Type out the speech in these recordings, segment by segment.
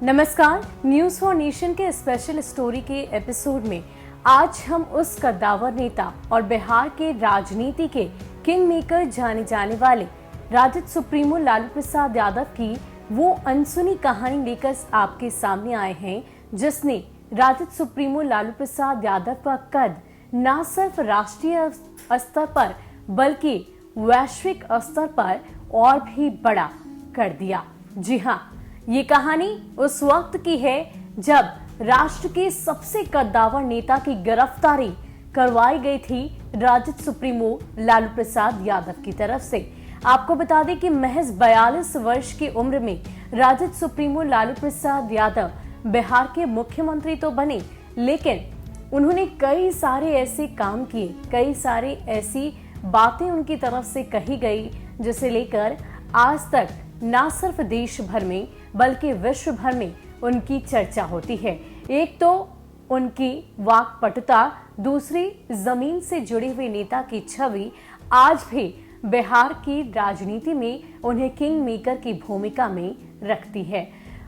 नमस्कार, news for nation के special story के एपिसोड में आज हम उस कद्दावर नेता और बिहार के राजनीति के किंग मेकर जाने जाने वाले राजद सुप्रीमो लालू प्रसाद यादव की वो अनसुनी कहानी लेकर आपके सामने आए हैं, जिसने राजद सुप्रीमो लालू प्रसाद यादव का कद न सिर्फ राष्ट्रीय स्तर पर बल्कि वैश्विक स्तर पर और भी बड़ा कर दिया। जी हाँ, ये कहानी उस वक्त की है जब राष्ट्र के सबसे कद्दावर नेता की गिरफ्तारी करवाई गई थी राजद सुप्रीमो लालू प्रसाद यादव की तरफ से। आपको बता दें कि महज 42 वर्ष की उम्र में राजद सुप्रीमो लालू प्रसाद यादव बिहार के मुख्यमंत्री तो बने, लेकिन उन्होंने कई सारे ऐसे काम किए, कई सारे ऐसी बातें उनकी तरफ से कही गई जिसे लेकर आज तक न सिर्फ देश भर में बल्कि विश्व भर में उनकी चर्चा होती है। एक तो उनकी वाक्पटुता, दूसरी जमीन से जुड़े हुए नेता की छवि आज भी बिहार की राजनीति में उन्हें किंग मेकर की भूमिका में रखती है।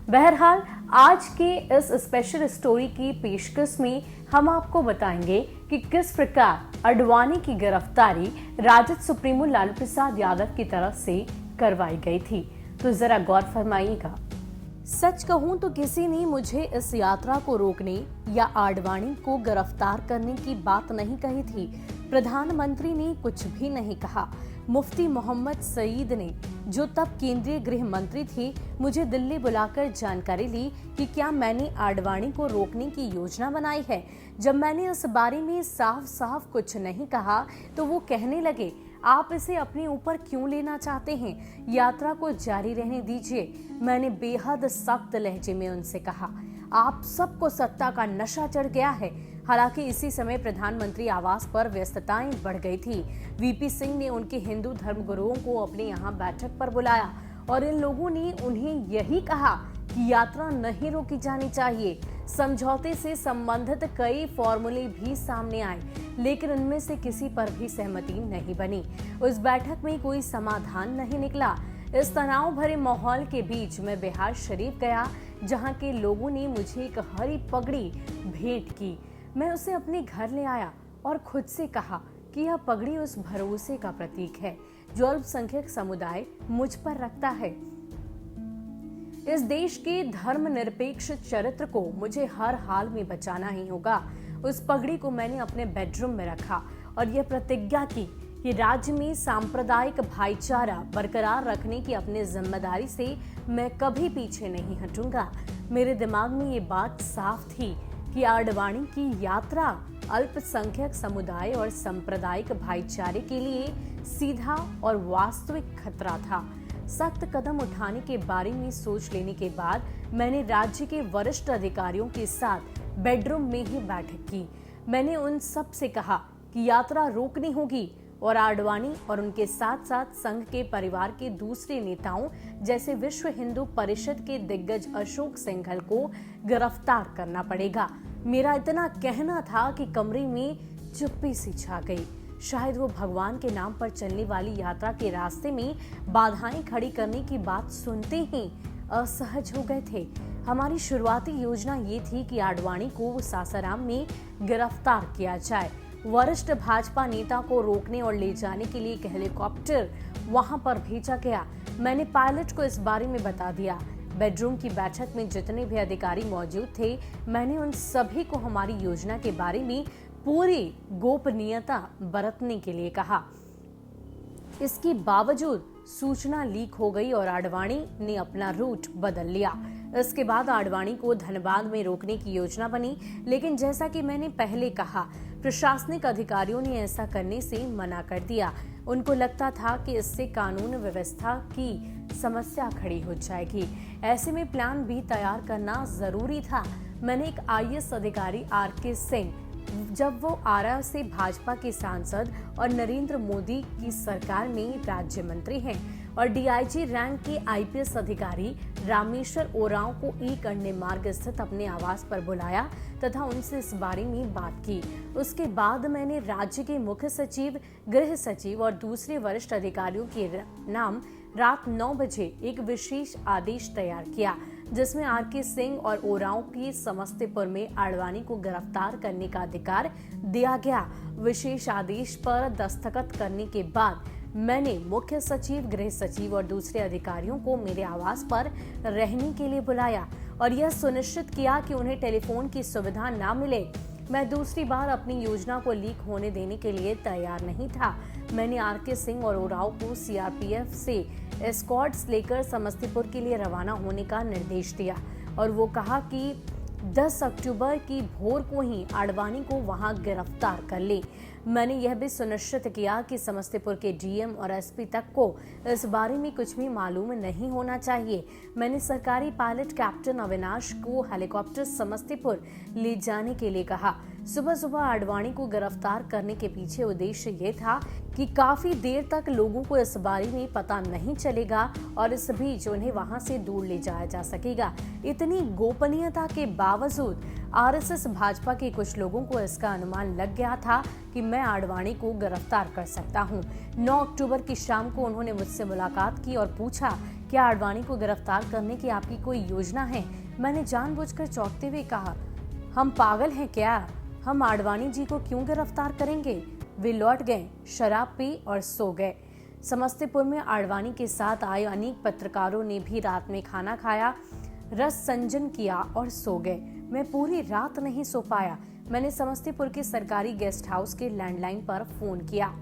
बहरहाल आज के इस स्पेशल स्टोरी की पेशकश में हम आपको बताएंगे कि किस प्रकार आडवाणी की गिरफ्तारी राजद सुप्रीमो लालू प्रसाद यादव की तरफ से करवाई गई थी। तो जरा गौर फरमाइएगा। सच कहूं तो किसी ने मुझे इस यात्रा को रोकने या आडवाणी को गिरफ्तार करने की बात नहीं कही थी। प्रधानमंत्री ने कुछ भी नहीं कहा। मुफ्ती मोहम्मद सईद ने, जो तब केंद्रीय गृह मंत्री थे, मुझे दिल्ली बुलाकर जानकारी ली कि क्या मैंने आडवाणी को रोकने की योजना बनाई है। जब मैंने इस बारे में साफ साफ कुछ नहीं कहा तो वो कहने लगे, आप इसे अपने ऊपर क्यों लेना चाहते हैं, यात्रा को जारी रहने दीजिए। मैंने बेहद सख्त लहजे में उनसे कहा, आप सबको सत्ता का नशा चढ़ गया है। हालांकि इसी समय प्रधानमंत्री आवास पर व्यस्तताएं बढ़ गई थी। वीपी सिंह ने उनके हिंदू धर्मगुरुओं को अपने यहाँ बैठक पर बुलाया और इन लोगों ने उन्हें यही कहा कि यात्रा नहीं रोकी जानी चाहिए। समझौते से संबंधित कई फॉर्मूले भी सामने आए, लेकिन उनमें से किसी पर भी सहमति नहीं बनी। उस बैठक में कोई समाधान नहीं निकला। इस तनाव भरे माहौल के बीच मैं बिहार शरीफ गया, जहां के लोगों ने मुझे एक हरी पगड़ी भेंट की। मैं उसे अपने घर ले आया और खुद से कहा कि यह पगड़ी उस भरोसे का प्रतीक है जो अल्पसंख्यक समुदाय मुझ पर रखता है। इस देश के धर्मनिरपेक्ष चरित्र को मुझे हर हाल में बचाना ही होगा। उस पगड़ी को मैंने अपने बेडरूम में रखा और यह प्रतिज्ञा की कि राज्य में सांप्रदायिक भाईचारा बरकरार रखने की अपनी जिम्मेदारी से मैं कभी पीछे नहीं हटूंगा। मेरे दिमाग में ये बात साफ थी कि आडवाणी की यात्रा अल्पसंख्यक समुदाय और सांप्रदायिक भाईचारे के लिए सीधा और वास्तविक खतरा था। सख्त कदम उठाने के बारे में सोच लेने के बाद मैंने राज्य के वरिष्ठ अधिकारियों के साथ बेडरूम में ही बैठक की। मैंने उन सब से कहा कि यात्रा रोकनी होगी और आडवाणी और उनके साथ साथ संघ के परिवार के दूसरे नेताओं जैसे विश्व हिंदू परिषद के दिग्गज अशोक सिंघल को गिरफ्तार करना पड़ेगा। मेरा इतना कहना था कि कमरे में चुप्पी सी छा गई। शायद वो भगवान के नाम पर चलने वाली यात्रा के रास्ते में बाधाएं खड़ी करने की बात सुनते ही असहज हो गए थे। हमारी शुरुआती योजना ये थी कि आडवाणी को सासाराम में गिरफ्तार किया जाए। वरिष्ठ भाजपा नेता को रोकने और ले जाने के लिए एक हेलीकॉप्टर वहां पर भेजा गया। मैंने पायलट को इस बारे में बता दिया। बेडरूम की बैठक में जितने भी अधिकारी मौजूद थे, मैंने उन सभी को हमारी योजना के बारे में पूरी गोपनीयता बरतने के लिए कहा। इसके बावजूद सूचना लीक हो गई और आडवाणी ने अपना रूट बदल लिया। इसके बाद आडवाणी को धनबाद में रोकने की योजना बनी, लेकिन जैसा कि मैंने पहले कहा, प्रशासनिक अधिकारियों ने ऐसा करने से मना कर दिया। उनको लगता था कि इससे कानून व्यवस्था की समस्या खड़ी हो जाएगी। ऐसे में प्लान बी तैयार करना जरूरी था। मैंने एक आईएएस अधिकारी आर.के. सिंह, जब वो आरा से भाजपा के सांसद और नरेंद्र मोदी की सरकार में राज्य मंत्री हैं, और डीआईजी रैंक के आईपीएस अधिकारी रामेश्वर ओरांव को एक अन्य मार्ग स्थित अपने आवास पर बुलाया तथा उनसे इस बारे में बात की। उसके बाद मैंने राज्य के मुख्य सचिव, गृह सचिव और दूसरे वरिष्ठ अधिकारियों के नाम रात 9 बजे एक विशेष आदेश तैयार किया। जिसमें आरके सिंह और ओरांव की समस्तीपुर में आडवाणी को गिरफ्तार करने का अधिकार दिया गया। विशेष आदेश पर दस्तखत करने के बाद मैंने मुख्य सचिव, गृह सचिव और दूसरे अधिकारियों को मेरे आवास पर रहने के लिए बुलाया और यह सुनिश्चित किया कि उन्हें टेलीफोन की सुविधा न मिले। मैं दूसरी बार अपनी योजना को लीक होने देने के लिए तैयार नहीं था। मैंने आरके सिंह और ओरांव को सीआरपीएफ से एस्कॉर्ट्स लेकर समस्तीपुर के लिए रवाना होने का निर्देश दिया और वो कहा कि 10 अक्टूबर की भोर को ही आडवाणी को वहां गिरफ्तार कर ले। मैंने यह भी सुनिश्चित किया कि समस्तीपुर के डीएम और एसपी तक को इस बारे में कुछ भी मालूम नहीं होना चाहिए। मैंने सरकारी पायलट कैप्टन अविनाश को हेलीकॉप्टर समस्तीपुर ले जाने के लिए कहा। सुबह सुबह आडवाणी को गिरफ्तार करने के पीछे उद्देश्य ये था कि काफी देर तक लोगों को इस बारे में पता नहीं चलेगा और इस बीच उन्हें वहां से दूर ले जाया जा सकेगा। इतनी गोपनीयता के बावजूद आरएसएस भाजपा के कुछ लोगों को इसका अनुमान लग गया था कि मैं आडवाणी को गिरफ्तार कर सकता हूं। 9 अक्टूबर की शाम को उन्होंने मुझसे मुलाकात की और पूछा, क्या आडवाणी को गिरफ्तार करने की आपकी कोई योजना है? मैंने जानबूझकर चौंकते हुए कहा, हम पागल हैं क्या? हम आडवाणी जी को क्यों गिरफ्तार करेंगे? वे लौट गए, शराब पी और सो गए। समस्तीपुर में आडवाणी के साथ आए अनेक पत्रकारों ने भी रात में खाना खाया, रस संजन किया और सो गए। मैं पूरी रात नहीं सो पाया। मैंने समस्तीपुर के सरकारी गेस्ट हाउस के लैंडलाइन पर फोन किया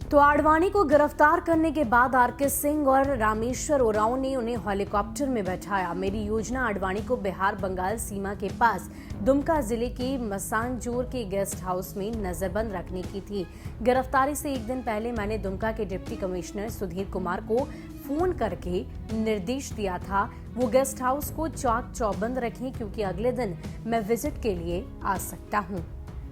तो आडवाणी को गिरफ्तार करने के बाद आरके सिंह और रामेश्वर ओरांव ने उन्हें हेलीकॉप्टर में बैठाया। मेरी योजना आडवाणी को बिहार बंगाल सीमा के पास दुमका जिले के मसानजोर के गेस्ट हाउस में नजरबंद रखने की थी। गिरफ्तारी से एक दिन पहले मैंने दुमका के डिप्टी कमिश्नर सुधीर कुमार को फोन करके निर्देश दिया था वो गेस्ट हाउस को चाक चौबंद रखें क्योंकि अगले दिन मैं विजिट के लिए आ सकता हूँ।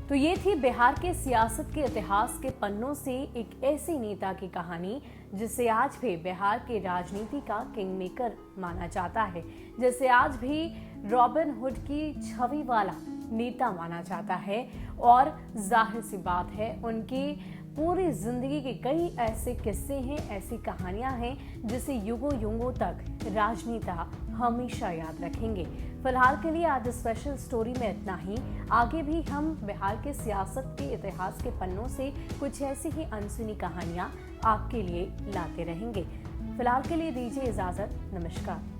तो ये थी बिहार के सियासत के इतिहास के पन्नों से एक ऐसी नेता की कहानी जिसे आज भी बिहार के राजनीति का किंगमेकर माना जाता है, जिसे आज भी रॉबिन हुड की छवि वाला नेता माना जाता है। और जाहिर सी बात है उनकी पूरी जिंदगी के कई ऐसे किस्से हैं, ऐसी कहानियां हैं जिसे युगों युगों तक राजनेता हमेशा याद रखेंगे। फिलहाल के लिए आज स्पेशल स्टोरी में इतना ही। आगे भी हम बिहार के सियासत के इतिहास के पन्नों से कुछ ऐसी ही अनसुनी कहानियां आपके लिए लाते रहेंगे। फिलहाल के लिए दीजिए इजाजत। नमस्कार।